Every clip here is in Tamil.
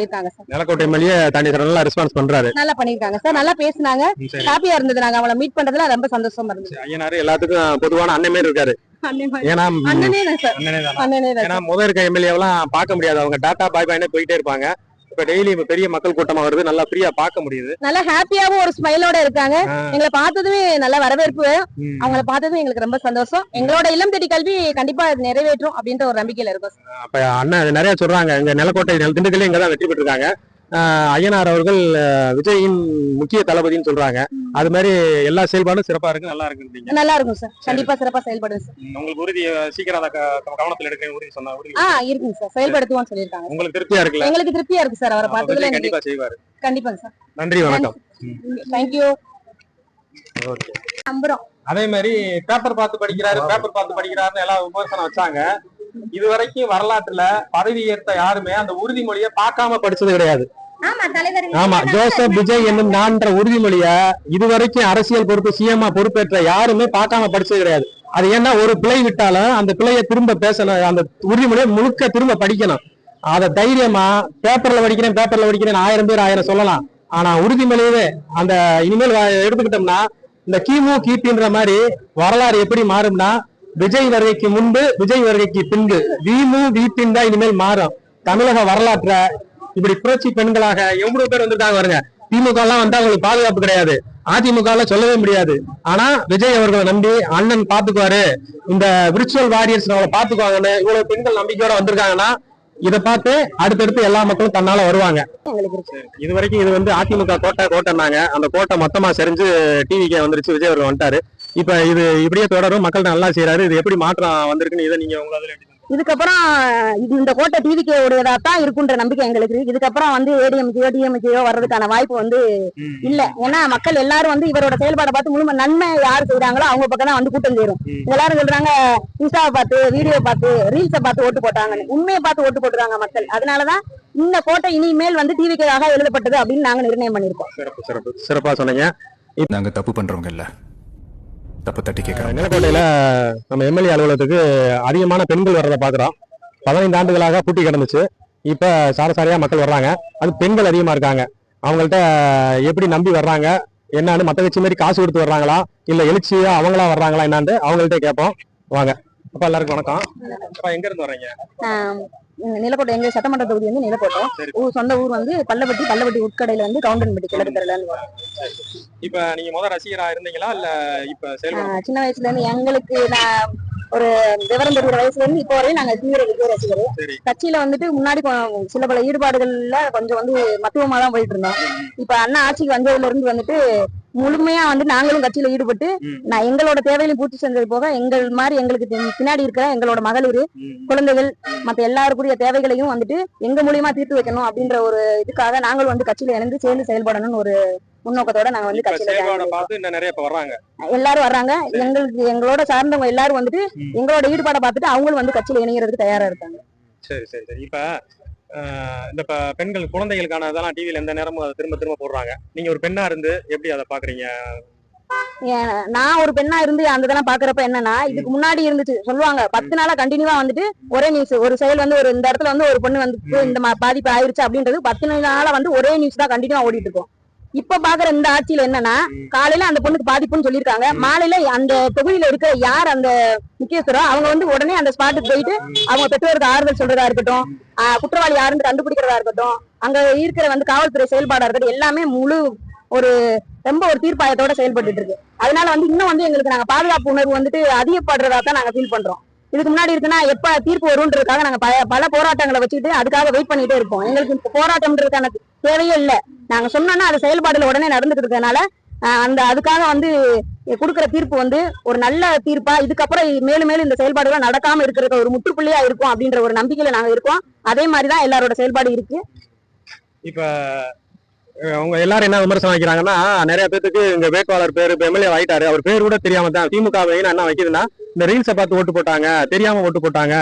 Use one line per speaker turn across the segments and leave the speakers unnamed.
இருக்காங்க சார்.
நிலக்கோட்டை எம்எல்ஏ தண்ணி நல்லா ரெஸ்பான்ஸ் பண்றாரு.
நல்லா பண்ணிருக்காங்க சார். நல்லா பேசினாங்க. ஹாப்பியா இருந்தது. நாங்க அவங்கள மீட் பண்றதுல ரொம்ப சந்தோஷமா இருந்துச்சு.
ஐயனாரு எல்லாத்துக்கும் பொதுவான அண்ணன் மாதிரி இருக்காரு. ஏன்னா
அண்ணனே தான் சார். அண்ணனே தான்.
ஏன்னா முதல் இருக்க எம்எல்ஏ எல்லாம் பார்க்க முடியாது. அவங்க டாட்டா பாய் பாய்னே போயிட்டே இருப்பாங்க. இப்ப டெய்லி பெரிய மக்கள் கூட்டமா வருது. நல்லா ஃப்ரீயா பார்க்க முடியுது.
நல்லா ஹாப்பியாவும் ஒரு ஸ்மைலோட இருக்காங்க. எங்களை பார்த்ததுமே நல்ல வரவேற்பு. அவங்கள பார்த்ததும் எங்களுக்கு ரொம்ப சந்தோஷம். எங்களோட இல்லம் தேடி கல்வி கண்டிப்பா நிறைவேற்றும் அப்படின்ற ஒரு நம்பிக்கையில இருக்கும்.
அப்ப அண்ணன் நிறைய சொல்றாங்க. இங்க நிலக்கோட்டை திண்டுக்கல்ல இங்கதான் வெற்றி பெற்றிருக்காங்க. ஐயனார் அவர்கள் விஜயின் முக்கிய தளபதினு சொல்றாங்க. அது மாதிரி எல்லா செயல்பாடும் சிறப்பா இருக்கு. நல்லா இருக்கு.
நல்லா இருக்கும் சார். கண்டிப்பா சிறப்பா செயல்படும் சார்.
உங்களுக்கு உறுதி சீக்கிரம் கவனத்துல எடுக்க உறுதி சொன்னா
இருக்குங்க சார். செயல்படுத்துவோம்னு சொல்லிருக்காங்க.
உங்களுக்கு திருப்தியா இருக்குல்ல?
எங்களுக்கு திருப்தியா இருக்கு சார். அவரை பார்த்ததுல
கண்டிப்பா செய்வாரு.
கண்டிப்பாங்க சார்.
நன்றி, வணக்கம்.
தேங்க்யூ. நம்புறோம்.
அதே மாதிரி பேப்பர் பார்த்து படிக்கிறாருன்னு எல்லாம் விமர்சனம் வச்சாங்க. இதுவரைக்கும் வரலாற்றுல பதவி ஏற்ற யாருமே அந்த உறுதிமொழியை பார்க்காம படிச்சது கிடையாது. ஆமா, ஜோசப் விஜய் என்னும் நான்ற உறுதிமொழிய இதுவரைக்கும் அரசியல் பொறுப்பு சிஎம்மா பொறுப்பேற்ற யாருமே பார்க்காம படிச்சது கிடையாது. அது ஏன்னா ஒரு பிழை விட்டாலும் அந்த பிழையை திரும்ப பேசணும். அந்த உறுதிமொழியை முழுக்க திரும்ப படிக்கணும். அதை தைரியமா பேப்பர்ல படிக்கிறேன் 1000 பேர் 1000 சொல்லலாம். ஆனா உறுதிமொழியவே அந்த இனிமேல் எடுத்துக்கிட்டோம்னா இந்த கிமு கிபின்ற மாதிரி வரலாறு எப்படி மாறும்னா விஜய் வருகைக்கு முன்பு விஜய் வருகைக்கு பின்பு விமு விபின் தான் இனிமேல் மாறும். தமிழக வரலாற்ற இப்படி புரட்சி பெண்களாக எவ்வளவு பேர் வந்துட்டாங்க பாருங்க. திமுக எல்லாம் வந்தா அவங்களுக்கு பாதுகாப்பு கிடையாது. அதிமுக எல்லாம் சொல்லவே முடியாது. ஆனா விஜய் அவர்களை நம்பி அண்ணன் பாத்துக்குவாரு, இந்த விர்ச்சுவல் வாரியர்ஸ் அவங்களை பாத்துக்குவாங்கன்னு இவ்வளவு பெண்கள் நம்பிக்கையோட வந்திருக்காங்கன்னா இதை பார்த்து அடுத்தடுத்து எல்லா மக்களும் தன்னால வருவாங்க. இது வரைக்கும் இது வந்து அதிமுக கோட்டைனாங்க. அந்த கோட்டை மொத்தமா செறிஞ்சு டிவிக்கே வந்துருச்சு. விஜய் அவர்கள் வந்துட்டாரு. இப்ப இது இப்படியே தொடரும். மக்கள் நல்லா செய்யறாரு. இது எப்படி மாற்றம் வந்திருக்குன்னு இதை நீங்க உங்க
இதுக்கப்புறம் இந்த கோட்டை டிவிக்கே உடையதா தான் இருக்குன்ற நம்பிக்கை எங்களுக்கு. இதுக்கப்புறம் வந்து ஏடிஎம்கேயோ வர்றதுக்கான வாய்ப்பு வந்து இல்ல. ஏன்னா மக்கள் எல்லாரும் வந்து இவரோட செயல்பாடை பார்த்து முழு நன்மை யார் செய்யறாங்களோ அவங்க பக்கம் தான் வந்து கூட்டம் சேரும். எல்லாரும் சொல்றாங்க இன்ஸ்டாவை பார்த்து வீடியோ பார்த்து ரீல்ஸை பார்த்து ஓட்டு போட்டாங்கன்னு. உண்மையை பார்த்து ஓட்டு போட்டுருக்காங்க மக்கள். அதனாலதான் இந்த கோட்டை இனிமேல் வந்து டிவிக்காக எழுதப்பட்டது அப்படின்னு நாங்க நிர்ணயம் பண்ணிருக்கோம்.
சிறப்பா சொன்னீங்க.
நாங்க தப்பு பண்றவங்க இல்ல, தப்பு தட்டி கேட்கிறோம்.
நிலக்கோட்டையில நம்ம எம்எல்ஏ அலுவலகத்துக்கு அதிகமான பெண்கள் வர்றதை பாக்குறோம். 15 ஆண்டுகளாக பூட்டி கிடந்துச்சு. இப்ப சாரசாரியா மக்கள் வர்றாங்க. அது பெண்கள் அதிகமா இருக்காங்க. அவங்கள்ட்ட எப்படி நம்பி வர்றாங்க என்னன்னு, மத்த கட்சி மாதிரி காசு கொடுத்து வர்றாங்களா இல்ல எழுச்சியா அவங்களா வர்றாங்களா என்னான்னு அவங்கள்ட்ட கேட்போம். வாங்க. அப்ப எல்லாருக்கும் வணக்கம். அப்ப எங்க இருந்து வர்றீங்க?
நிலக்கோட்டை. எங்க சட்டமன்ற தொகுதி வந்து நிலக்கோட்டை. சொந்த ஊர் வந்து பல்லவட்டி உட்கடையில வந்து கவுண்டன்பட்டி கிழக்கு தெருல.
இப்ப நீங்க முதல் ரசிகரா இருந்தீங்களா இல்ல இப்ப
சின்ன வயசுல இருந்து எங்களுக்கு நான் ஒரு விவரம் தெரிகிற வயசுல இருந்து இப்போ வரையும் நாங்க தீவிர விஜய் ரசிகர். கட்சியில வந்துட்டு முன்னாடி சில பல ஈடுபாடுகள்ல கொஞ்சம் வந்து மத்துவமா தான் போயிட்டு இருந்தோம். இப்ப அண்ணா ஆட்சிக்கு வந்ததுல இருந்து வந்துட்டு முழுமையா வந்து நாங்களும் கட்சியில ஈடுபட்டு நான் எங்களோட தேவையிலும் பூர்த்தி செஞ்சது போக எங்கள் மாதிரி எங்களுக்கு பின்னாடி இருக்கிற எங்களோட மகளிர் குழந்தைகள் மத்த எல்லாருக்குரிய தேவைகளையும் வந்துட்டு எங்க மூலியமா தீர்த்து வைக்கணும் அப்படின்ற ஒரு இதுக்காக நாங்களும் வந்து கட்சியில இணைந்து சேர்ந்து செயல்படணும்னு ஒரு முன்னோக்கத்தோட நாங்க வந்து கட்சியில எல்லாரும் வர்றாங்க. எங்களோட சார்ந்தவங்க எல்லாரும் வந்துட்டு எங்களோட ஈடுபாடை பார்த்துட்டு அவங்களும் வந்து கட்சியில இணைகிறதுக்கு தயாரா இருக்காங்க.
சரி சரி சரி. இப்ப இந்த பெண்கள் குழந்தைகளுக்கான அதெல்லாம் டிவில எந்த நேரமும் அதை திரும்ப போடுறாங்க. நீங்க ஒரு பெண்ணா இருந்து எப்படி அதை பாக்குறீங்க?
நான் ஒரு பெண்ணா இருந்து அந்த இதெல்லாம் பாக்குறப்ப என்னன்னா, இதுக்கு முன்னாடி இருந்துச்சு சொல்லுவாங்க 10 நாளா கண்டினியூவா வந்துட்டு ஒரே நியூஸ். ஒரு செயல் வந்து ஒரு இந்த இடத்துல வந்து ஒரு பொண்ணு வந்து இந்த பாதிப்பு ஆயிருச்சு அப்படின்றது 10 நாளா வந்து ஒரே நியூஸ் தான் கண்டினியூவா ஓடிட்டு இருக்கும். இப்ப பாக்குற இந்த ஆட்சியில என்னன்னா, காலையில அந்த பொண்ணுக்கு பாதிப்புன்னு சொல்லியிருக்காங்க. மாலையில அந்த தொகுதியில இருக்க யார் அந்த முக்கியஸ்தரோ அவங்க வந்து உடனே அந்த ஸ்பாட்டுக்கு போயிட்டு அவங்க பெற்றோருக்கு ஆறுதல் சொல்றதா இருக்கட்டும், குற்றவாளி யாருன்னு கண்டுபிடிக்கிறதா இருக்கட்டும், அங்க இருக்கிற வந்து காவல்துறை செயல்பாடா இருக்கட்டும், எல்லாமே ரொம்ப ஒரு தீர்ப்பாயத்தோட செயல்பட்டு இருக்கு. அதனால வந்து இன்னும் வந்து எங்களுக்கு நாங்க பாதுகாப்பு உணர்வு வந்துட்டு அதிகப்படுறதா தான் நாங்க ஃபீல் பண்றோம். இதுக்கு முன்னாடி இருக்குன்னா எப்ப தீர்ப்பு வரும்ன்றதுக்காக நாங்க பல போராட்டங்களை வச்சுக்கிட்டு அதுக்காக வெயிட் பண்ணிட்டே இருக்கோம். எங்களுக்கு போராட்டம்ன்றதுக்கான தேவையே இல்லை. நாங்க சொன்னோம்னா அது செயல்பாடுல உடனே நடந்துட்டு இருக்கனால அதுக்காக வந்து கொடுக்குற தீர்ப்பு வந்து ஒரு நல்ல தீர்ப்பா இதுக்கப்புறம் மேலும் இந்த செயல்பாடுகள் நடக்காம இருக்கிறது ஒரு முற்றுப்புள்ளியா இருக்கும் அப்படின்ற ஒரு நம்பிக்கையில நாங்க இருக்கோம். அதே மாதிரிதான் எல்லாரோட செயல்பாடு இருக்கு.
இப்ப அவங்க எல்லாரும் என்ன விமர்சனம் வைக்கிறாங்கன்னா, நிறைய பேருக்கு இந்த வேட்பாளர் பேரு எம்எல்ஏ ஆயிட்டாரு, அவர் பேர் கூட தெரியாம தான் திமுக என்ன வைக்குதுன்னா இந்த ரீல்ஸை பார்த்து ஓட்டு போட்டாங்க, தெரியாம ஓட்டு போட்டாங்க,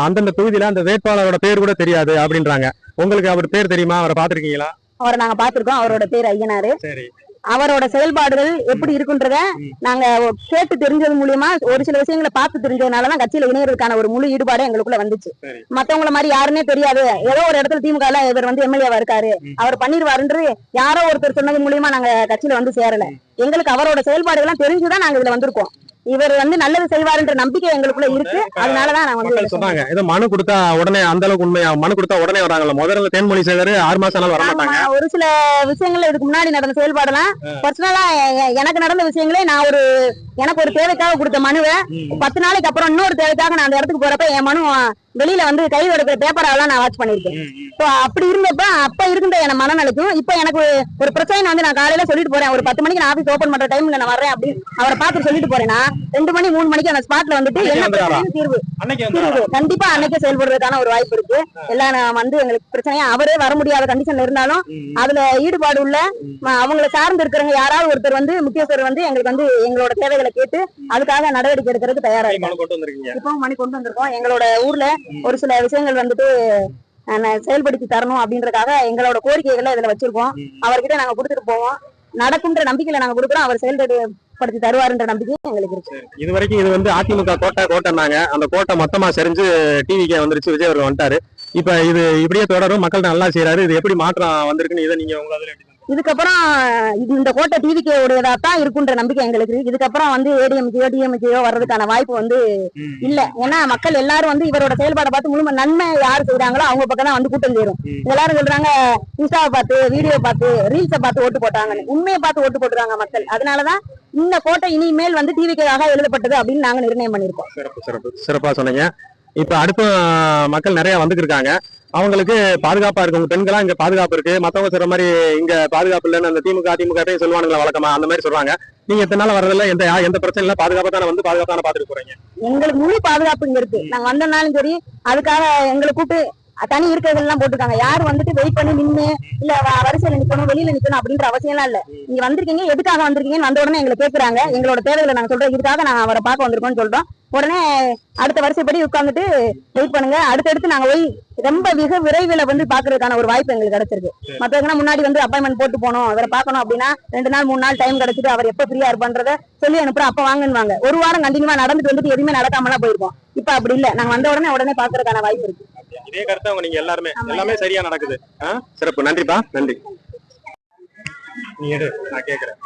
அந்தந்த தொகுதியில அந்த வேட்பாளரோட பேர் கூட தெரியாது அப்படின்றாங்க. உங்களுக்கு அவர் பேர் தெரியுமா? அவரை பாத்துருக்கீங்களா?
அவரை நாங்க பாத்துருக்கோம். அவரோட பேர் ஐயனாரு.
சரி.
அவரோட செயல்பாடுகள் எப்படி இருக்குன்றத நாங்க கேட்டு தெரிஞ்சது மூலியமா ஒரு சில விஷயங்களை பார்த்து தெரிஞ்சதுனாலதான் கட்சியில இணையறதுக்கான ஒரு முழு ஈடுபாடு எங்களுக்குள்ள வந்துச்சு. மத்தவங்கள மாதிரி யாருன்னே தெரியாது, ஏதோ ஒரு இடத்துல திமுக இவர் வந்து எம்எல்ஏவா இருக்காரு, அவர் பண்ணிருவாருன்றது யாரோ ஒருத்தர் சொன்னது மூலியமா நாங்க கட்சியில வந்து சேரல. எங்களுக்கு அவரோட செயல்பாடுகள் எல்லாம் தெரிஞ்சுதான் நாங்க இதுல வந்திருக்கோம். இவர் வந்து நல்லது செய்வாருன்ற நம்பிக்கை எங்களுக்குள்ள இருக்கு. அதனாலதான் நான் வந்து
சொன்னாங்க ஏதோ மனு கொடுத்தா உடனே அந்த அளவுக்கு உண்மையா மனு கொடுத்தா உடனே வராங்கல்ல. முதல்ல தேன்மொழி சேகர் 6 மாசம் ஆனாலும் வர மாட்டாங்க.
ஒரு சில விஷயங்கள்ல இதுக்கு முன்னாடி நடந்த செயல்பாடெல்லாம் பர்சனலா எனக்கு நடந்த விஷயங்களே நான் எனக்கு ஒரு தேவைக்காக கொடுத்த மனுவை 10 நாளைக்கு அப்புறம் இன்னொரு தேவைக்காக நான் அந்த இடத்துக்கு போறப்ப என் மனு வெளியில வந்து கையில் எடுக்கிற பேப்பரெல்லாம் நான் வாட்ச் பண்ணிருக்கேன். அப்படி இருந்தப்ப அப்ப இருந்த என் மனநிலைக்கும் இப்ப எனக்கு ஒரு பிரச்சனை வந்து நான் காலையில சொல்லிட்டு போறேன், ஒரு 10 மணிக்கு நான் ஆபீஸ் ஓபன் பண்ற டைம்ல நான் வர்றேன் அப்படின்னு அவரை பார்த்து சொல்லிட்டு போறேன்னா 2 மணி 3 மணிக்கு அந்த ஸ்பாட்ல வந்துட்டு என்ன பிரச்சனையும் தீர்வு கண்டிப்பா அன்னைக்கே செயல்படுறதுக்கான ஒரு வாய்ப்பு இருக்கு. எல்லாம் வந்து எங்களுக்கு பிரச்சனையா அவரே வர முடியாத கண்டிஷன்ல இருந்தாலும் அதுல ஈடுபாடு உள்ள அவங்களை சார்ந்து இருக்கிறவங்க யாராவது ஒருத்தர் வந்து முக்கியஸ்தர் வந்து எங்களுக்கு வந்து எங்களோட தேவைகளை கேட்டு அதுக்காக நடவடிக்கை எடுக்கிறதுக்கு தயாரா இருக்கு. இப்போ மணி கொண்டு வந்திருக்கோம். எங்களோட ஊர்ல ஒரு சில விஷயங்கள் வந்துட்டு செயல்படுத்தி தரணும் அப்படின்றதுக்காக எங்களோட கோரிக்கைகளை இதுல வச்சிருக்கோம். அவர்கிட்ட நாங்க கொடுத்துட்டு போவோம். நடக்கும்ன்ற நம்பிக்கையில நாங்க கொடுக்குறோம். அவர் செயல்படுத்தி தருவாருன்ற நம்பிக்கை எங்களுக்கு இருக்கு.
இது வரைக்கும் இது வந்து அதிமுக கோட்டைனாங்க. அந்த கோட்டை மொத்தமா செறிஞ்சு டிவிக்கே வந்துருச்சு. விஜய் அவர் வந்துட்டாரு. இப்ப இது இப்படியே தொடரும். மக்கள் நல்லா செய்யறாரு. இது எப்படி மாற்றம் வந்திருக்குன்னு இதை நீங்க உங்களால
இதுக்கப்புறம் இந்த கோட்டை டிவிக்கே உடையதா தான் இருக்குன்ற நம்பிக்கை எங்களுக்கு இருக்கு. இதுக்கப்புறம் வந்து டிஎம்கேயோ வர்றதுக்கான வாய்ப்பு வந்து இல்ல. ஏன்னா மக்கள் எல்லாரும் வந்து இவரோட செயல்பாடை பார்த்து முழு நன்மை யாரு செய்யறாங்களோ அவங்க பக்கம் தான் வந்து கூட்டம் சேரும். எல்லாரும் சொல்றாங்க இன்ஸ்டாவை பார்த்து வீடியோ பார்த்து ரீல்ஸை பார்த்து ஓட்டு போட்டாங்கன்னு. உண்மையை பார்த்து ஓட்டு போட்டுறாங்க மக்கள். அதனாலதான் இந்த கோட்டை இனிமேல் வந்து டிவிக்காக எழுதப்பட்டது அப்படின்னு நாங்க நிர்ணயம் பண்ணிருக்கோம்.
சிறப்பா சொன்னீங்க. இப்ப அடுத்த மக்கள் நிறைய வந்துருக்காங்க. அவங்களுக்கு பாதுகாப்பா இருக்கு. உங்க பெண்களா இங்க பாதுகாப்பு இருக்கு. மத்தவங்க சொல்ற மாதிரி இங்க பாதுகாப்பு இல்லைன்னு அந்த திமுக சொல்லுவானுங்களா வழக்கமா அந்த மாதிரி சொல்றாங்க. நீங்க எத்தனை நாள் வரதில்ல, எந்த பிரச்சனை இல்ல, பாதுகாப்பா தானே வந்து பாதுகாப்பான பாத்துட்டு போறீங்க.
எங்களுக்கு முழு பாதுகாப்பு இங்க இருக்கு. நாங்க வந்தனாலும் சரி அதுக்காக எங்களை கூப்பிட்டு தனி இருக்கிறதெல்லாம் போட்டுருக்காங்க. யாரும் வந்துட்டு வெயிட் பண்ணி நின்று இல்ல வரிசையில நிக்கணும் வெளியில நிக்கணும் அப்படின்ற அவசியம் எல்லாம் இல்ல. நீங்க வந்திருக்கீங்க, எதுக்காக வந்திருக்கீங்கன்னு வந்த உடனே எங்களை கேட்கறாங்க. எங்களோட தேவைகளை நாங்க சொல்றோம், இதுக்காக நாங்க அவரை பார்க்க வந்திருக்கோம்னு சொல்றோம். உடனே அடுத்த வரிசைப்படி உட்காந்துட்டு வெயிட் பண்ணுங்க, அடுத்தடுத்து நாங்க போய் ரொம்ப மிக விரைவில் வந்து பாக்குறதுக்கான ஒரு வாய்ப்பு எங்களுக்கு கிடைச்சிருக்கு. மத்தவங்கன்னா முன்னாடி வந்து அப்பாயின்மெண்ட் போட்டு போனோம் அவரை பார்க்கணும் அப்படின்னா 2 நாள் 3 நாள் டைம் கிடைச்சிட்டு அவர் எப்ப ஃப்ரீயா இருப்பான்றத சொல்லி அனுப்புறோம். அப்ப வாங்குவாங்க. ஒரு வாரம் கண்டினியூவா நடந்துட்டு வந்துட்டு எதுவுமே நடக்காமலாம் போயிருக்கோம். இப்ப அப்படி இல்ல, நாங்க வந்த உடனே பாக்குறதுக்கான வாய்ப்பு இருக்கு.
இதே கருத்து நீங்க எல்லாமே சரியா நடக்குது. சிறப்பு. நன்றிப்பா. நன்றி. நீ எடு, நான் கேக்குறேன்.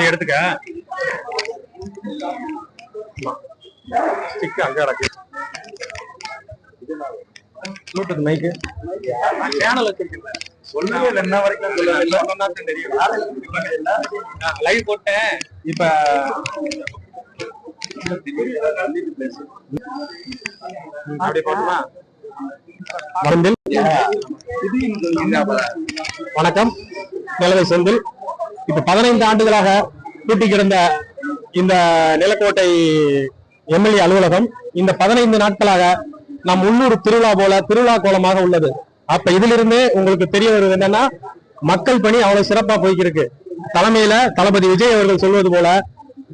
எடுத்துக்க. அங்க கிடக்கு ப்ளூடூத் மைக்கு சேனல் வச்சிருக்கேன். சொல்லுங்க என்ன வரைக்கும் தெரியும். லைவ் போட்டேன். இப்ப வணக்கம். நிலவை செந்தில். இப்ப 15 ஆண்டுகளாக பூட்டி கிடந்த இந்த நிலக்கோட்டை எம்எல்ஏ அலுவலகம் இந்த 15 நாட்களாக நம் உள்ளூர் திருவிழா போல திருவிழா கோலமாக உள்ளது. அப்ப இதிலிருந்து உங்களுக்கு தெரிய வருவது என்னன்னா மக்கள் பணி அவ்வளவு சிறப்பா போய்க்கிருக்கு. தலைமையில தளபதி விஜய் அவர்கள் சொல்வது போல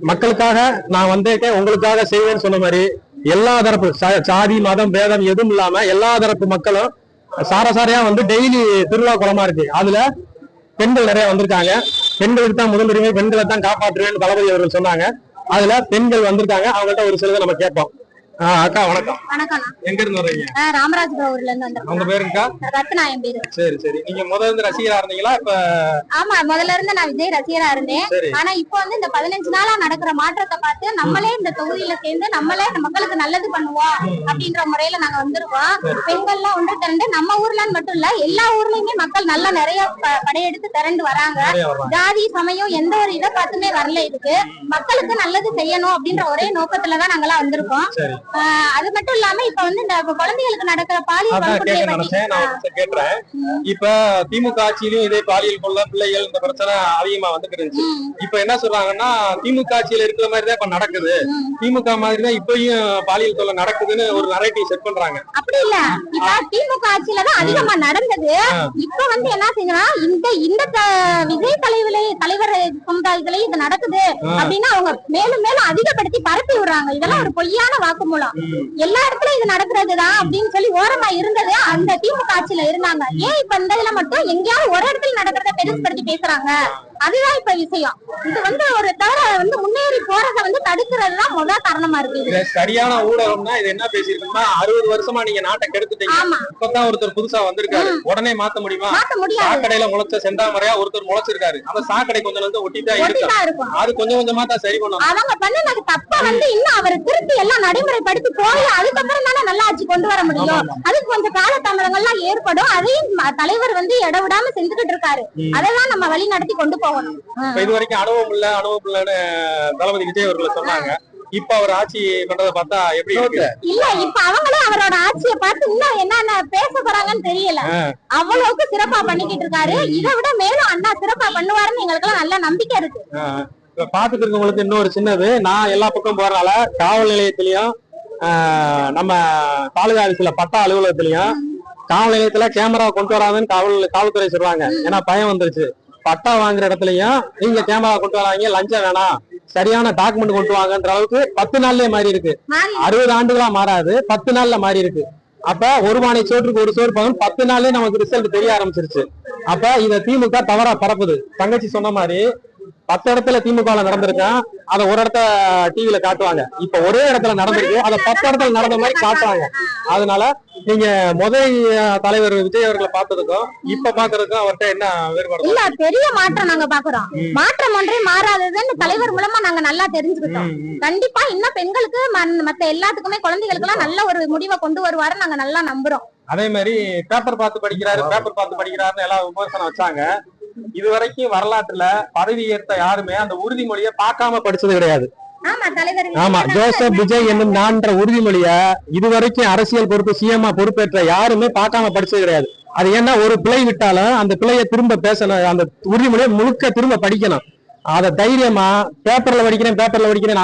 மக்களுக்காக நான் வந்திருக்கேன், உங்களுக்காக செய்வேன்னு சொன்ன மாதிரி எல்லா தரப்பு சாதி மதம் பேதம் எதுவும் இல்லாம எல்லா தரப்பு மக்களும் சாரசாரியா வந்து டெய்லி திருவிழா குளமா இருக்கு. அதுல பெண்கள் நிறைய வந்திருக்காங்க. பெண்களுக்கு தான் முதல் உரிமை, பெண்களை தான் காப்பாற்றுவேன்னு தளபதி அவர்கள் சொன்னாங்க. அதுல பெண்கள் வந்திருக்காங்க. அவங்கள்ட்ட ஒரு சிலதை நம்ம கேட்போம். அக்கா வணக்கம்.
வணக்கம்.
எங்க இருந்து வர்றீங்க?
ராமராஜபுரம்ல இருந்து வந்திருக்கோம்.
உங்க பேருக்கா?
ரத்னா என் பேரு.
சரி சரி. நீங்க முதல்ல இருந்து ரசிகரா இருந்தீங்களா? இப்ப
ஆமா, முதல்ல இருந்து நான் விஜய் ரசிகரா இருந்தேன். ஆனா இப்போ வந்து இந்த 15 நாளா நடக்கிற மாற்றத்தை பார்த்து நம்மளே இந்த தொகுதியில சேர்ந்து நம்மளே மக்களுக்கு நல்லது பண்ணுவோம் அப்படின்ற முறையில நாங்க வந்திருக்கோம். பெண்கள்லாம் ஒன்று திரண்டு நம்ம ஊர்லன்னு மட்டும் இல்ல எல்லா ஊர்லயுமே மக்கள் நல்லா நிறைய படையெடுத்து திரண்டு வராங்க. ஜாதி சமயம் எந்த ஒரு இதை பார்த்துமே வரல. இதுக்கு மக்களுக்கு நல்லது செய்யணும் அப்படின்ற ஒரே நோக்கத்துலதான் நாங்கெல்லாம் வந்திருக்கோம். அது மட்டும் இல்லாம இப்ப வந்து இந்த குழந்தைகளுக்கு நடக்கிற பாலியல் வன்கொடுமையை பத்தி
கேட்றேன். இப்ப திமுக ஆட்சியிலும் இதே பாலியல் கொள்ள பிள்ளைகள் இந்த பிரச்சனை அதிகமா வந்துட்டு இருந்துச்சு. இப்ப என்ன சொல்றாங்கன்னா திமுக ஆட்சியில இருக்கிற மாதிரிதான் இப்ப நடக்குது, திமுக மாதிரிதான் இப்பயும் பாலியல் தொல்லை நடக்குதுன்னு ஒரு நரேட்டிவ் செட் பண்றாங்க.
அப்படி இல்ல, இப்ப திமுக ஆட்சியில தான் அதிகமா நடந்தது. இப்ப வந்து என்ன செய்யணும், இந்த விஜய் தலைவர் சமுதாயத்திலே இது நடக்குது அப்படின்னா அவங்க மேலும் மேலும் அதிகப்படுத்தி பரப்பி விடுறாங்க. இதெல்லாம் ஒரு பொய்யான வாக்குமூலம். எல்லா இடத்துலயும் இது நடக்கிறதுதான் அப்படின்னு சொல்லி ஓரமா இருந்தது அந்த திமுக ஆட்சியில இருந்தாங்க. ஏன் இப்ப இந்த இதுல மட்டும் எங்கேயாவது ஒரு இடத்துல நடக்கிறத பெருசுபடுத்தி பேசுறாங்க? அதுதான் இப்ப விஷயம். இது வந்து ஒரு தவிர வந்து முன்னேறி போறதை வந்து தடுக்கிறதுதான் முதல் காரணமா இருக்கு.
சரியான ஊடகம்னா இது என்ன பேசிருக்கோம்னா 60 வருஷமா நீங்க நாட்டை கெடுத்துட்டீங்க, இப்பதான் ஒருத்தர் புதுசா வந்திருக்காரு, உடனே மாத்த முடியுமா? சாக்கடையில முளைச்ச செந்தாமரையா ஒருத்தர் முளைச்சிருக்காரு, அந்த சாக்கடை கொஞ்சம் வந்து ஒட்டிதான் இருக்கும். அது கொஞ்சம் கொஞ்சமா தான் சரி பண்ணும்.
அவங்க பண்ணது தப்ப வந்து இன்னும் அவர் திருப்பி எல்லாம் நடைமுறைப்படுத்தி போய் அதுக்கப்புறம் தானே நல்லா ஆட்சி கொண்டு வர முடியும். அதுக்கு கொஞ்சம் காலதாமதங்கள்லாம் ஏற்படும். அதையும் தலைவர் வந்து இடவிடாம செஞ்சுக்கிட்டு இருக்காரு. அதைதான் நம்ம வழி நடத்தி கொண்டு போகணும்.
இது வரைக்கும் அனுபவம் இல்லன்னு தளபதி விஜய் அவர்கள் சொன்னாங்க. இப்ப அவர் ஆட்சி பண்றதை பார்த்தா எப்படி இருக்கு?
இல்ல இப்ப அவங்களே அவரோட ஆட்சியை பார்த்து இன்னும் என்னென்ன பேச போறாங்கன்னு தெரியல. அவ்வளவுக்கு சிறப்பா பண்ணிக்கிட்டு இருக்காரு. இதை விட மேலும் அண்ணா சிறப்பா பண்ணுவாருன்னு எங்களுக்கு எல்லாம் நல்ல நம்பிக்கை இருக்கு.
பாத்துட்டு இருக்கவங்களுக்கு இன்னொரு சின்னது, நான் எல்லா பக்கம் போறதுனால காவல் நிலையத்திலயும் நம்ம தாலுகா ஆபீஸ்ல பட்டா அலுவலகத்திலயும் காவல் நிலையத்துல கேமரா கொண்டு வராதுன்னு காவல்துறை சொல்றாங்க. ஏன்னா பயம் வந்துருச்சு. பட்டா வாங்குற இடத்துலயும் நீங்க கேமரா கொண்டு வராங்க, லஞ்சம் வேணாம், சரியான டாக்குமெண்ட் கொண்டு வாங்கன்ற அளவுக்கு 10 நாள்லயே மாறி இருக்கு. 60 ஆண்டுகளா மாறாது, 10 நாள்ல மாறி இருக்கு. அப்ப ஒரு பானை சோற்றுக்கு ஒரு சோறு பகன் 10 நாள்லயே நமக்கு ரிசல்ட் தெரிய ஆரம்பிச்சிருச்சு. அப்ப இத திமுக தவறா பரப்புது. தங்கச்சி சொன்ன மாதிரி 10 இடத்துல திமுக நடந்திருக்கான், அதை ஒரு இடத்த டிவில காட்டுவாங்க. இப்ப ஒரே இடத்துல நடந்திருக்கு, அதை 10 இடத்துல நடந்த மாதிரி காட்டுவாங்க. அதனால நீங்க முதல் தலைவர் விஜய் அவர்களை பார்த்ததுக்கும் இப்ப பாக்குறதுக்கும் அவர்கிட்ட என்ன வேறுபாடு?
இல்ல, பெரிய மாற்றம் நாங்க பாக்குறோம். மாற்றம் ஒன்றே மாறாததுன்னு தலைவர் மூலமா நாங்க நல்லா தெரிஞ்சுக்கிட்டோம். கண்டிப்பா இன்னும் பெண்களுக்கு மத்த எல்லாத்துக்குமே குழந்தைகளுக்கு எல்லாம் நல்ல ஒரு முடிவை கொண்டு வருவாரு நாங்க நல்லா நம்புறோம்.
அதே மாதிரி பேப்பர் பார்த்து படிக்கிறாருன்னு எல்லாம் விமர்சனம் வச்சாங்க. இதுவரைக்கும் வரலாற்றுல பதவி ஏற்ற யாருமே அந்த உறுதிமொழியை பார்க்காம படிச்சது கிடையாது. ஆமா, ஜோசப் விஜய் என்னும் நான்ற உறுதிமொழிய இதுவரைக்கும் அரசியல் பொறுப்பு சிஎம்மா பொறுப்பேற்ற யாருமே பார்க்காம படிச்சது கிடையாது. அது ஏன்னா ஒரு பிழை விட்டாலும் அந்த பிழையை திரும்ப பேசணும், அந்த உறுதிமொழியை முழுக்க திரும்ப படிக்கணும். அதை தைரியமா பேப்பர்ல படிக்கிறேன்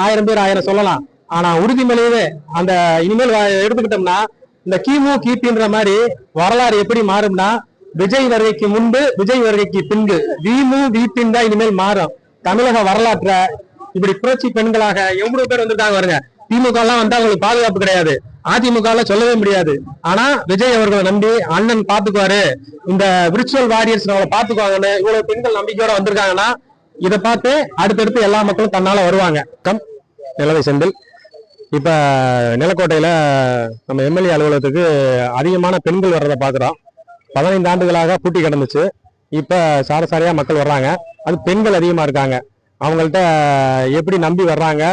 1000 பேர் 1000 சொல்லலாம். ஆனா உறுதிமொழியவே அந்த இனிமேல் எடுத்துக்கிட்டோம்னா இந்த கிமு கிபின்ற மாதிரி வரலாறு எப்படி மாறும்னா விஜய் வருகைக்கு முன்பு விஜய் வருகைக்கு பின்பு விமு விபின் தான் இனிமேல் மாறும். தமிழக வரலாற்ற இப்படி புரட்சி பெண்களாக எவ்வளவு பேர் வந்துட்டாங்க பாருங்க. திமுக எல்லாம் வந்தா அவங்களுக்கு பாதுகாப்பு கிடையாது, அதிமுக எல்லாம் சொல்லவே முடியாது. ஆனா விஜய் அவர்களை நம்பி அண்ணன் பாத்துக்குவாரு, இந்த விர்ச்சுவல் வாரியர்ஸ் அவங்களை பாத்துக்குவாங்கன்னு இவ்வளவு பெண்கள் நம்பிக்கையோட வந்திருக்காங்கன்னா இதை பார்த்து அடுத்தடுத்து எல்லா மக்களும் தன்னால வருவாங்க. நிலவை செந்தில். இப்ப நிலக்கோட்டையில நம்ம எம்எல்ஏ அலுவலகத்துக்கு அதிகமான பெண்கள் வர்றதை பாக்குறோம். 15 ஆண்டுகளாக பூட்டி கிடந்துச்சு. இப்ப சாரசாரியா மக்கள் வர்றாங்க. அது பெண்கள் அதிகமா இருக்காங்க. அவங்கள்ட்ட எப்படி நம்பி வர்றாங்க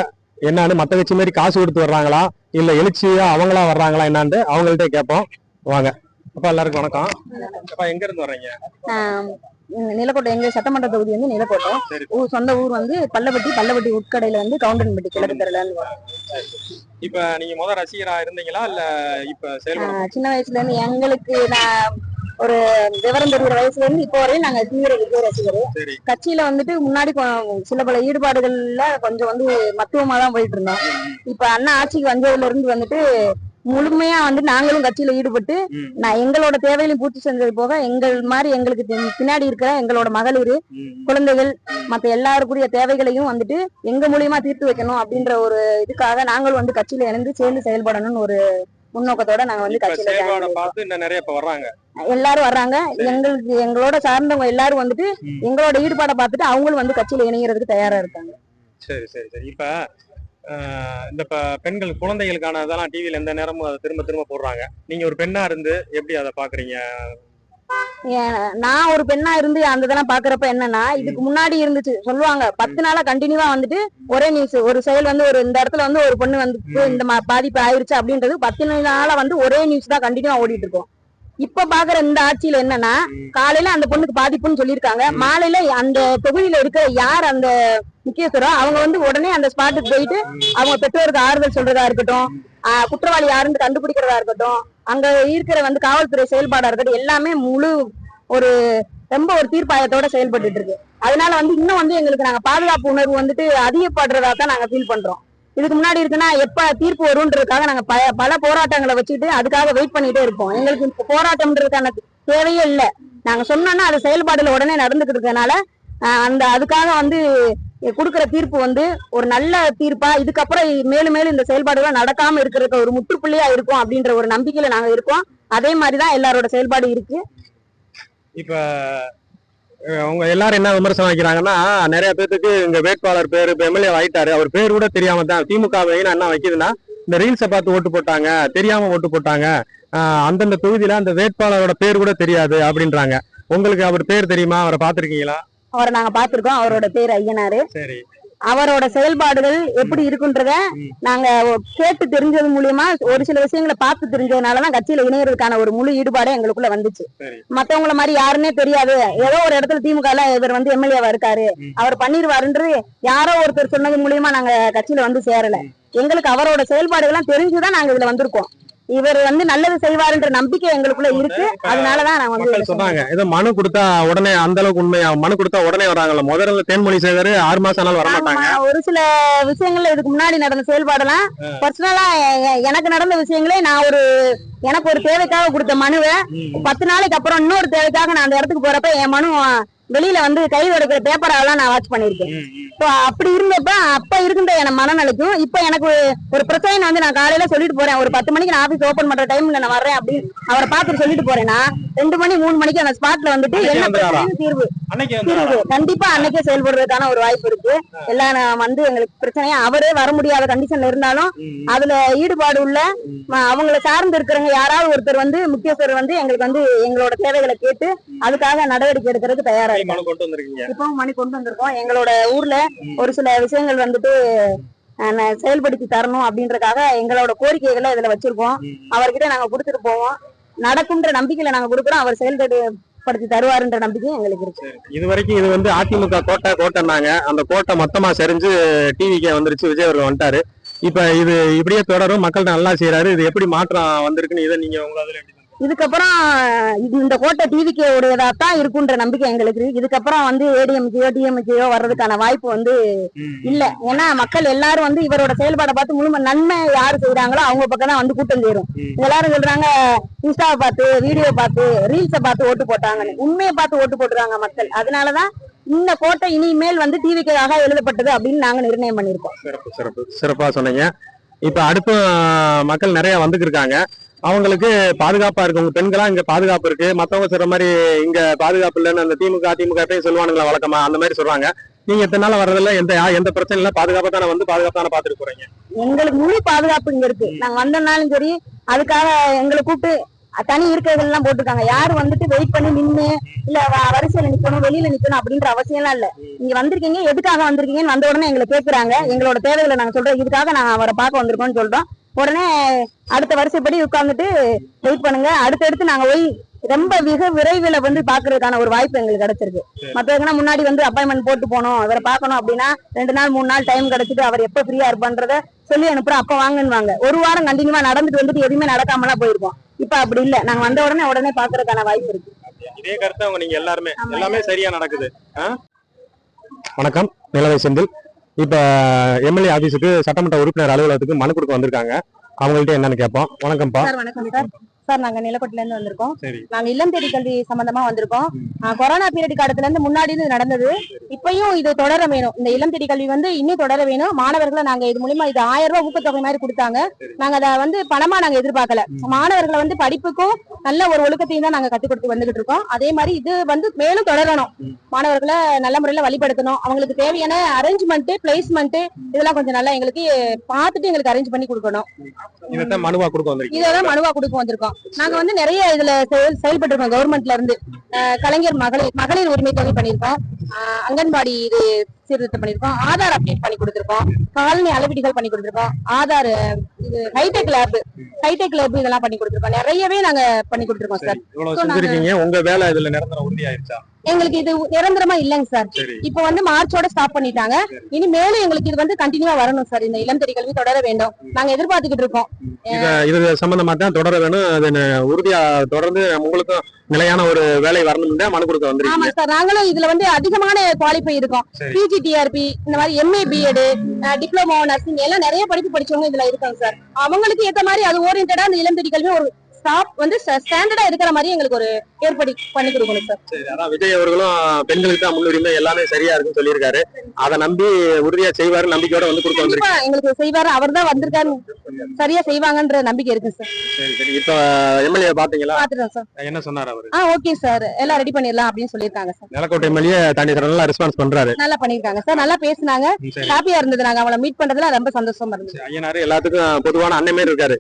என்னன்னு, மத்த கட்சி மாதிரி காசு கொடுத்து வர்றாங்களா இல்ல எழுச்சியா அவங்களா வர்றாங்களா என்னன்னு அவங்கள்ட்ட கேட்போம். வாங்க. அப்ப எல்லாருக்கும் வணக்கம். அப்ப எங்க இருந்து வர்றீங்க?
நிலக்கோட்டை. எங்க சட்டமன்ற தொகுதி வந்து நிலக்கோட்டை. சொந்த ஊர் வந்து பல்லப்பட்டி உட்கடையில வந்து கவுண்டன்பட்டி கிழக்கு தெருல.
இப்ப நீங்க முதல் ரசிகரா இருந்தீங்களா இல்ல இப்ப செயல்பட?
சின்ன வயசுல இருந்து எங்களுக்கு நான் ஒரு விவரம் தெரிகிற வயசுல இருந்து இப்போ வரையும் நாங்க தீவிர விஜய் ரசிகர். கட்சியில வந்துட்டு முன்னாடி சில பல ஈடுபாடுகள்ல கொஞ்சம் வந்து மத்துவமா தான் போயிட்டு இருந்தோம். இப்ப அண்ணா ஆட்சிக்கு வந்ததுல இருந்து வந்துட்டு முழுமையா வந்து நாங்களும் கட்சியில ஈடுபட்டு எங்களோட தேவையிலும் பூர்த்தி செஞ்சது போக எங்கள் மாதிரி எங்களுக்கு பின்னாடி இருக்கிற எங்களோட மகளிர் குழந்தைகள் மத்த எல்லாருக்குரிய தேவைகளையும் வந்துட்டு எங்க மூலியமா தீர்த்து வைக்கணும் அப்படின்ற ஒரு இதுக்காக நாங்களும் வந்து கட்சியில இணைந்து சேர்ந்து செயல்படணும்னு ஒரு முன்னோக்கத்தோட நாங்க வந்து கட்சியில
நிறைய வர்றாங்க.
எல்லாரும் வர்றாங்க. எங்களோட சார்ந்தவங்க எல்லாரும் வந்துட்டு எங்களோட ஈடுபாடை பார்த்துட்டு அவங்களும் வந்து கட்சியில இணைகிறதுக்கு தயாரா இருக்காங்க.
சரி சரி சரி. இப்ப இந்த பெண்கள் குழந்தைகளுக்கான அதெல்லாம் டிவில எந்த நேரமும் அதை திரும்ப திரும்ப போடுறாங்க. நீங்க ஒரு பெண்ணா இருந்து எப்படி அதை பாக்குறீங்க?
நான் ஒரு பெண்ணா இருந்து அந்த இதெல்லாம் பாக்குறப்ப என்னன்னா, இதுக்கு முன்னாடி இருந்துச்சு சொல்லுவாங்க 10 நாளா கண்டினியூவா வந்துட்டு ஒரே நியூஸ், ஒரு செயல் வந்து ஒரு இந்த இடத்துல வந்து ஒரு பொண்ணு வந்து இந்த பாதிப்பு ஆயிருச்சு அப்படின்றது 10 நாளா வந்து ஒரே நியூஸ் தான் கண்டினியூவா ஓடிட்டு இருக்கோம். இப்ப பாக்குற இந்த ஆட்சியில என்னன்னா, காலையில அந்த பொண்ணுக்கு பாதிப்புன்னு சொல்லியிருக்காங்க, மாலையில அந்த தொகுதியில இருக்கிற யார் அந்த முக்கியஸ்தரோ அவங்க வந்து உடனே அந்த ஸ்பாட்டுக்கு போயிட்டு அவங்க பெற்றோருக்கு ஆறுதல் சொல்றதா இருக்கட்டும், குற்றவாளி யாருன்னு கண்டுபிடிக்கிறதா இருக்கட்டும், அங்க இருக்கிற வந்து காவல்துறை செயல்பாடா இருக்கட்டும், எல்லாமே முழு ஒரு ரொம்ப ஒரு தீர்ப்பாயத்தோட செயல்பட்டு இருக்கு. அதனால வந்து இன்னும் வந்து எங்களுக்கு நாங்க பாதுகாப்பு உணர்வு வந்துட்டு அதிகப்படுறதா தான் நாங்க ஃபீல் பண்றோம். இதுக்கு முன்னாடி இருக்குன்னா எப்ப தீர்ப்பு வரும்ன்றதுக்காக நாங்க பல போராட்டங்களை வச்சுட்டு அதுக்காக வெயிட் பண்ணிட்டே இருப்போம். எங்களுக்கு இப்ப போராட்டம்ன்றதுக்கான தேவையே இல்லை. நாங்க சொன்னோம்னா அது செயல்பாடுல உடனே நடந்துகிட்டு இருக்கனால அதுக்காக வந்து கொடுக்கிற தீர்ப்பு வந்து ஒரு நல்ல தீர்ப்பா, இதுக்கப்புறம் மேலும் மேலும் இந்த செயல்பாடுகள் நடக்காம இருக்கிறதுக்கு ஒரு முற்றுப்புள்ளியா இருக்கும் அப்படின்ற ஒரு நம்பிக்கையில நாங்க இருக்கோம். அதே மாதிரிதான் எல்லாரோட செயல்பாடு இருக்கு.
இப்ப அவங்க எல்லாரும் என்ன விமர்சனம் வைக்கிறாங்கன்னா, நிறைய பேருக்கு இங்க வேட்பாளர் பேரு இப்ப எம்எல்ஏ ஆயிட்டாரு, அவர் பேர் கூட தெரியாம தான் திமுக என்ன வைக்குதுன்னா, இந்த ரீல்ஸை பார்த்து ஓட்டு போட்டாங்க, தெரியாம ஓட்டு போட்டாங்க, அந்தந்த தொகுதியில அந்த வேட்பாளரோட பேர் கூட தெரியாது அப்படின்றாங்க. உங்களுக்கு அவர் பேர் தெரியுமா? அவரை பாத்திருக்கீங்களா?
அவரை நாங்க பாத்திருக்கோம். அவரோட பேர் ஐயனாரு.
சரி.
அவரோட செயல்பாடுகள் எப்படி இருக்குன்றத நாங்க கேட்டு தெரிஞ்சது மூலியமா ஒரு சில விஷயங்களை பார்த்து தெரிஞ்சதுனாலதான் கட்சியில இணையறதுக்கான ஒரு முழு ஈடுபாடு எங்களுக்குள்ள வந்துச்சு. மத்தவங்கள மாதிரி யாருன்னே தெரியாது, ஏதோ ஒரு இடத்துல திமுக இவர் வந்து எம்எல்ஏவா இருக்காரு, அவர் பண்ணிருவாருன்றது யாரோ ஒருத்தர் சொன்னது மூலியமா நாங்க கட்சியில வந்து சேரல. எங்களுக்கு அவரோட செயல்பாடுகள்லாம் தெரிஞ்சுதான் நாங்க இதுல வந்திருக்கோம். இவர் வந்து நல்லது செய்வாருன்ற நம்பிக்கை எங்களுக்குள்ள இருக்கு. அதனாலதான் நான் வந்து
சொன்னாங்க, ஏதோ மனு கொடுத்தா உடனே அந்த அளவுக்கு உண்மையா? மனு கொடுத்தா உடனே வராங்கல்ல, முதல்ல தேன்மொழி சேகர் 6 மாசம் ஆனாலும் வரமாட்டாங்க.
ஒரு சில விஷயங்கள்ல இதுக்கு முன்னாடி நடந்த செயல்பாடெல்லாம் பர்சனலா எனக்கு நடந்த விஷயங்களே நான் எனக்கு ஒரு தேவைக்காக கொடுத்த மனுவை 10 நாளைக்கு அப்புறம் இன்னொரு தேவைக்காக நான் அந்த இடத்துக்கு போறப்ப என் மனு வெளியில வந்து கை எடுக்கிற பேப்பரெல்லாம் நான் வாட்ச் பண்ணிருக்கேன். அப்படி இருந்தப்ப அப்ப இருந்த என் மனநிலைக்கும் இப்ப எனக்கு ஒரு பிரச்சனை வந்து நான் காலையில சொல்லிட்டு போறேன், ஒரு 10 மணிக்கு நான் ஆபீஸ் ஓபன் பண்ற டைம்ல நான் வர்றேன் அப்படின்னு அவரை பார்த்துட்டு சொல்லிட்டு போறேன்னா 2 மணி 3 மணிக்கு அந்த ஸ்பாட்ல வந்துட்டு என்ன பிரச்சனையும் தீர்வு கண்டிப்பா அன்னைக்கே செயல்படுறதுக்கான ஒரு வாய்ப்பு இருக்கு. எல்லாம் வந்து எங்களுக்கு பிரச்சனையா அவரே வர முடியாத கண்டிஷன்ல இருந்தாலும் அதுல ஈடுபாடு உள்ள அவங்கள சார்ந்து இருக்கிறவங்க யாராவது ஒருத்தர் வந்து முக்கியஸ்தர் வந்து எங்களுக்கு வந்து எங்களோட தேவைகளை கேட்டு அதுக்காக நடவடிக்கை எடுக்கிறதுக்கு தயாரா இருக்கு. இப்போ மணி கொண்டு வந்திருக்கோம். எங்களோட ஊர்ல ஒரு சில விஷயங்கள் வந்துட்டு செயல்படுத்தி தரணும் அப்படின்றதுக்காக எங்களோட கோரிக்கைகளை இதுல வச்சிருக்கோம். அவர்கிட்ட நாங்க கொடுத்துட்டு போவோம். நடக்கும்ன்ற நம்பிக்கையில நாங்க கொடுக்குறோம். அவர் செயல்படுத்தி தருவாருன்ற நம்பிக்கை எங்களுக்கு இருக்கு.
இது வரைக்கும் இது வந்து அதிமுக கோட்டைனாங்க, அந்த கோட்டை மொத்தமா சரிஞ்சு டிவிக்கே வந்துருச்சு, விஜய் அவர்கள் வந்துட்டாரு. இப்ப இது இப்படியே தொடரும், மக்கள்கிட்ட நல்லா செய்யறாரு. இது எப்படி மாற்றம் வந்திருக்குன்னு இதை நீங்க உங்களால எப்படி?
இதுக்கப்புறம் இந்த கோட்டை டிவிக்கே உடையதாத்தான் இருக்குன்ற நம்பிக்கை எங்களுக்கு. இதுக்கப்புறம் வந்து ஏடிஎம்கேயோ டிஎம்கேயோ வர்றதுக்கான வாய்ப்பு வந்து இல்ல. ஏன்னா மக்கள் எல்லாரும் வந்து இவரோட செயல்பாடை பார்த்து முழு நன்மை யாரு செய்யறாங்களோ அவங்க பக்கம் தான் வந்து கூட்டம் சேரும். எல்லாரும் சொல்றாங்க இன்ஸ்டாவை பார்த்து, வீடியோ பார்த்து, ரீல்ஸை பார்த்து ஓட்டு போட்டாங்கன்னு. உண்மையை பார்த்து ஓட்டு போட்டுறாங்க மக்கள். அதனாலதான் இந்த கோட்டை இனிமேல் வந்து டிவிக்காக எழுதப்பட்டது அப்படின்னு நாங்க நிர்ணயம் பண்ணிருக்கோம்.
சிறப்பா சொன்னீங்க. இப்ப அடுத்து மக்கள் நிறைய வந்துருக்காங்க, அவங்களுக்கு பாதுகாப்பா இருக்கு. உங்க பெண்களா இங்க பாதுகாப்பு இருக்கு, மத்தவங்க சொல்ற மாதிரி இங்க பாதுகாப்பு இல்லைன்னு அந்த திமுக சொல்லுவானுங்களா வழக்கமா, அந்த மாதிரி சொல்றாங்க. நீங்க எத்தனை நாள் வர்றதில்ல, எந்த பிரச்சனை இல்ல, பாதுகாப்பா தானே வந்து பாதுகாப்பான பாத்துட்டு போறீங்க?
எங்களுக்கு முழு பாதுகாப்பு இங்க இருக்கு. நாங்க வந்தனாலும் சரி, அதுக்காக எங்களை கூப்பிட்டு தனி இருக்கைகள் எல்லாம் போட்டிருக்காங்க. யாரும் வந்துட்டு வெயிட் பண்ணி நின்று இல்ல வரிசையில நிக்கணும், வெளியில நிக்கணும் அப்படின்ற அவசியம் எல்லாம் இல்ல. நீங்க வந்திருக்கீங்க, எதுக்காக வந்திருக்கீங்கன்னு வந்த உடனே எங்களை கேட்கறாங்க. எங்களோட தேவைகளை நாங்க சொல்றோம், இதுக்காக நாங்க அவரை பார்க்க வந்திருக்கோம்னு சொல்றோம். உடனே அடுத்த வரிசைப்படி உட்கார்ந்துட்டு வெயிட் பண்ணுங்க, அடுத்தடுத்து நாங்க போய் ரொம்ப மிக விரைவில் வந்து பாக்குறதுக்கான ஒரு வாய்ப்பு எங்களுக்கு கிடைச்சிருக்கு. மத்தவங்கன்னா முன்னாடி வந்து அப்பாயின்மெண்ட் போட்டு போனோம், அவரை பார்க்கணும் அப்படின்னா 2 நாள் 3 நாள் டைம் கிடைச்சிட்டு அவர் எப்ப ஃப்ரீயா இருப்பான்றத சொல்லி அனுப்புறோம், அப்ப வாங்குவாங்க. ஒரு வாரம் கண்டினியூவா நடந்துட்டு வந்துட்டு எதுவுமே நடக்காமலாம் போயிருக்கோம். இப்ப அப்படி இல்ல, நாங்க வந்த உடனே பாக்குறதுக்கான வாய்ப்பு இருக்கு.
இதே கருத்து அவங்க நீங்க எல்லாமே சரியா நடக்குது. வணக்கம், நிலவை செந்தில். இப்ப எம்எல்ஏ ஆபீஸுக்கு சட்டமன்ற உறுப்பினர் அலுவலகத்துக்கு மனு கொடுக்க வந்திருக்காங்க. அவங்கள்ட்ட என்னன்னு கேட்போம். வணக்கம்ப்பா.
வணக்கம் சார். சார் நாங்க நிலக்கோட்டில இருந்து வந்திருக்கோம். நாங்க இல்லம் தேடி கல்வி சம்பந்தமா வந்திருக்கோம். கொரோனா பீரியட் காலத்துல இருந்து முன்னாடி நடந்தது, இப்பயும் இது தொடர வேணும். இந்த இல்லம் தேடி கல்வி வந்து இன்னும் தொடர வேணும். மாணவர்களை நாங்க இது மூலியமா இது 1000 ரூபாய் ஊக்கத்தொகை மாதிரி கொடுத்தாங்க. நாங்க அதை வந்து பணமா நாங்க எதிர்பார்க்கல. மாணவர்களை வந்து படிப்புக்கும் நல்ல ஒரு ஒழுக்கத்தையும் தான் நாங்க கத்துக் கொடுத்து வந்துகிட்டு இருக்கோம். அதே மாதிரி இது வந்து மேலும் தொடரணும். மாணவர்களை நல்ல முறையில வழிபடுத்தணும். அவங்களுக்கு தேவையான அரேஞ்ச்மெண்ட், பிளேஸ்மெண்ட் இதெல்லாம் கொஞ்சம் நல்லா எங்களுக்கு பார்த்துட்டு எங்களுக்கு அரேஞ்ச் பண்ணி கொடுக்கணும்.
இதான் மனுவா
கொடுக்க வந்திருக்கோம். நாங்க வந்து நிறைய இதுல செயல்பட்டு இருக்கோம். கவர்மெண்ட்ல இருந்து கலைஞர் மகளிர் உரிமை தொகை பண்ணிருக்கோம், அங்கன்வாடி இது சீர்திருத்தம் பண்ணிருக்கோம், ஆதார் அப்டேட் பண்ணி கொடுத்திருக்கோம், காலனி அளவீடுகள் பண்ணி கொடுத்திருக்கோம், ஆதார் இது ஹைடெக் லேப் இதெல்லாம் பண்ணி கொடுத்திருக்கோம். நிறையவே நாங்க பண்ணி கொடுத்திருக்கோம் சார்.
உங்க வேலை இதுல நிரந்தரம் உறுதியாயிருச்சா?
எங்களுக்கு இது நிரந்தரமா இல்லைங்க சார். இப்ப வந்து மார்ச்சோட ஸ்டாப் பண்ணிட்டாங்க. இனி மேலும் எங்களுக்கு இது வந்து கண்டினியூவா வரணும் சார். இந்த இளம் தேடி கல்வி தொடர வேண்டும், நாங்க எதிர்பார்த்துக்கிட்டு இருக்கோம்.
இது சம்பந்தமா தான் தொடர வேணும். அது உறுதியா தொடர்ந்து உங்களுக்கும் நிலையான ஒரு வேலை வரணும் மனு கொடுக்க வந்து.
ஆமா சார், நாங்களும் இதுல வந்து அதிகமா அதிகமான குவாலிஃபை இருக்கும்.
சரி.
பிஜிடிஆர்பி இந்த மாதிரி எம்ஏ பிஎட் டிப்ளமோ நர்சிங் எல்லாம் நிறைய படிப்பு படிச்சவங்க இதுல இருக்காங்க சார். அவங்களுக்கு ஏத்த மாதிரி அது ஓரியன்டா அந்த இளம் தேடி கல்வி ஒரு ஸ்டாப் வந்து ஸ்டாண்டர்டா இருக்கிற மாதிரி எங்களுக்கு ஒரு ஏற்படி பண்ணி கொடுக்கணும் சார்.
சரி, அதான் விஜய் அவர்களும் பெண்களுக்கு தான் முன்னுரிமை, எல்லாமே சரியா இருக்குன்னு சொல்லியிருக்காரு. அதை நம்பி உறுதியா செய்வாரு, நம்பிக்கையோட வந்து கொடுக்க
கண்டிப்பா
வந்திருக்கு.
எங்களுக்கு செய்வாரு, அவர் தான் வந்திருக்காரு, சரியா செய்வாங்கன்ற நம்பிக்கை இருக்கு சார்.
சரி சரி, இப்போ எம்எல்ஏ பாத்தீங்களா?
பாத்துட்டோம் சார்.
என்ன சொன்னாரு அவரு?
ஓகே சார், எல்லாம் ரெடி பண்ணிடலாம் அப்படின்னு சொல்லியிருக்காங்க சார்.
நிலக்கோட்டை எம்எல்ஏ தாண்டி நல்லா ரெஸ்பான்ஸ் பண்றாரு.
நல்லா பண்ணிருக்காங்க சார், நல்லா பேசினாங்க,
சரி.
ஹாப்பியா இருந்தது. நாங்க அவங்கள மீட் பண்றதுல ரொம்ப சந்தோஷமா இருந்துச்சு.
ஐயனாரு எல்லாத்துக்கும் பொதுவான அண்ணன் இருக்காரு.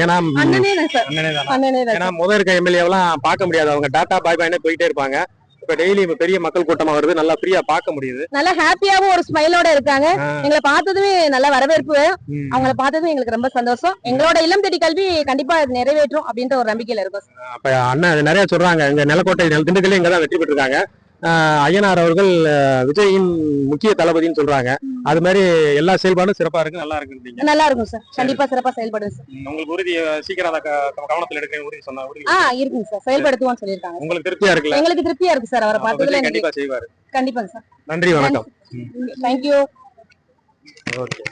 ஏன்னா
அண்ணனே தான் சார்,
அண்ணனே தான்.
அண்ணனே தான்.
ஏன்னா முதல் இருக்க எம்எல்ஏவெல்லாம் பார்க்க முடியாது, அவங்க டாட்டா பாய் பாய்னே போயிட்டே இருப்பாங்க. இப்ப டெய்லி பெரிய மக்கள் கூட்டமா வருது, நல்லா ஃப்ரீயா பார்க்க முடியுது.
நல்லா ஹாப்பியாவும் ஒரு ஸ்மைலோட இருக்காங்க. எங்களை பார்த்ததுமே நல்ல வரவேற்பு, அவங்கள பார்த்ததும் எங்களுக்கு ரொம்ப சந்தோஷம். எங்களோட இல்லம் தேடி கல்வி கண்டிப்பா நிறைவேற்றும் அப்படின்ற ஒரு நம்பிக்கையில இருக்கும்.
அப்ப அண்ணன் நிறைய சொல்றாங்க, இங்க நிலக்கோட்டை திண்டுக்கல்ல இங்கதான் வெற்றி பெற்றிருக்காங்க. ஐயனார் அவர்கள் விஜயின் முக்கிய தளபதினு சொல்றாங்க. அது மாதிரி எல்லா செயல்பாடும் சிறப்பா இருக்கு, நல்லா இருக்கு.
நல்லா இருக்கும் சார், கண்டிப்பா சிறப்பா செயல்படுது சார்.
உங்களுக்கு உறுதி சீக்கிரம் கவனத்துல எடுக்க உறுதி சொன்னா
இருக்குங்க சார், செயல்படுத்துவோம்னு சொல்லியிருக்காங்க.
உங்களுக்கு திருப்தியா இருக்குல்ல?
எங்களுக்கு திருப்தியா இருக்கு சார், அவரை பார்த்ததுல
கண்டிப்பா செய்வாரு.
கண்டிப்பாங்க சார்.
நன்றி, வணக்கம்.
தேங்க்யூ.
ஓகே.